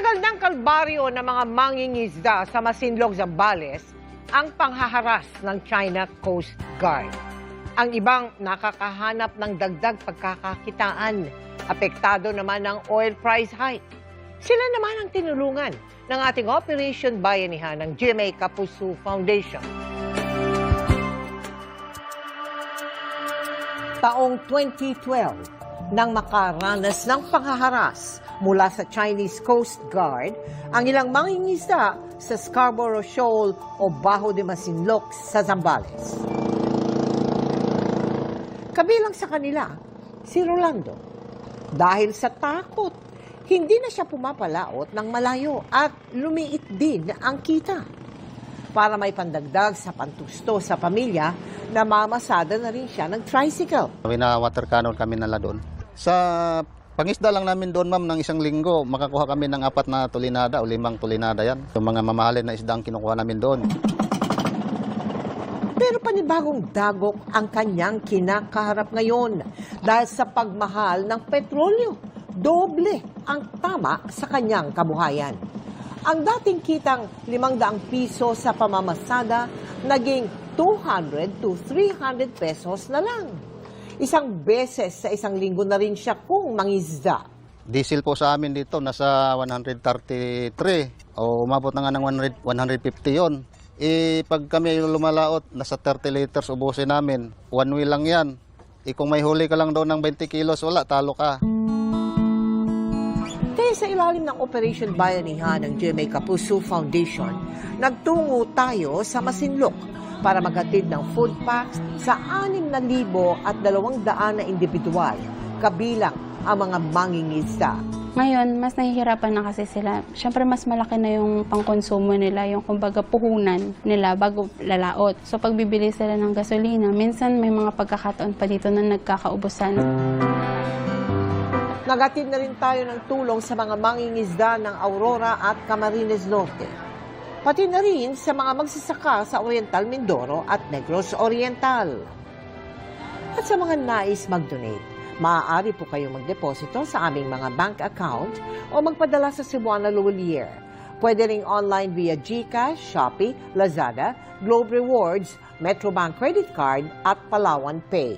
Matagal ng kalbaryo ng mga mangingisda sa Masinloc, Zambales ang panghaharas ng China Coast Guard. Ang ibang nakakahanap ng dagdag pagkakakitaan. Apektado naman ng oil price hike. Sila naman ang tinulungan ng ating Operation Bayanihan ng GMA Kapuso Foundation. Taong 2012, nang makaranas ng panghaharas mula sa Chinese Coast Guard ang ilang mangingisda sa Scarborough Shoal o Bajo de Masinloc sa Zambales. Kabilang sa kanila, si Rolando. Dahil sa takot, hindi na siya pumapalaot ng malayo at lumiit din ang kita. Para may pandagdag sa pantusto sa pamilya, namamasada na rin siya ng tricycle. Wina-water cannon kami nala doon. Sa pangisda lang namin doon, ma'am, ng isang linggo, makakuha kami ng 4 na tulinada o 5 tulinada yan. Yung mga mamahalin na isda ang kinukuha namin doon. Pero panibagong dagok ang kanyang kinakaharap ngayon dahil sa pagmahal ng petrolyo. Doble ang tama sa kanyang kabuhayan. Ang dating kitang 500 piso sa pamamasada, naging 200 to 300 pesos na lang. Isang beses sa isang linggo na rin siya kung mangisda. Diesel po sa amin dito, nasa 133 o umabot na nga ng 150 yon. Pag kami lumalaot, nasa 30 liters ubusin namin. One way lang yan. Kung may huli ka lang doon ng 20 kilos, wala, talo ka. Kaya sa ilalim ng Operation Bayanihan ng GMA Kapuso Foundation, nagtungo tayo sa Masinloc para maghatid ng food packs sa 6,200 na individual, kabilang ang mga mangingisda. Ngayon, mas nahihirapan na kasi sila. Siyempre, mas malaki na yung pangkonsumo nila, yung kumbaga puhunan nila bago lalaot. So, pag bibili sila ng gasolina, minsan may mga pagkakataon pa dito na nagkakaubusan. Nagatid na rin tayo ng tulong sa mga mangingisda ng Aurora at Camarines Norte. Pati na rin sa mga magsasaka sa Oriental Mindoro at Negros Oriental. At sa mga nais mag-donate, maaari po kayong magdeposito sa aming mga bank account o magpadala sa Cebuana Luwalier. Pwede ring online via GCash, Shopee, Lazada, Globe Rewards, Metrobank Credit Card at Palawan Pay.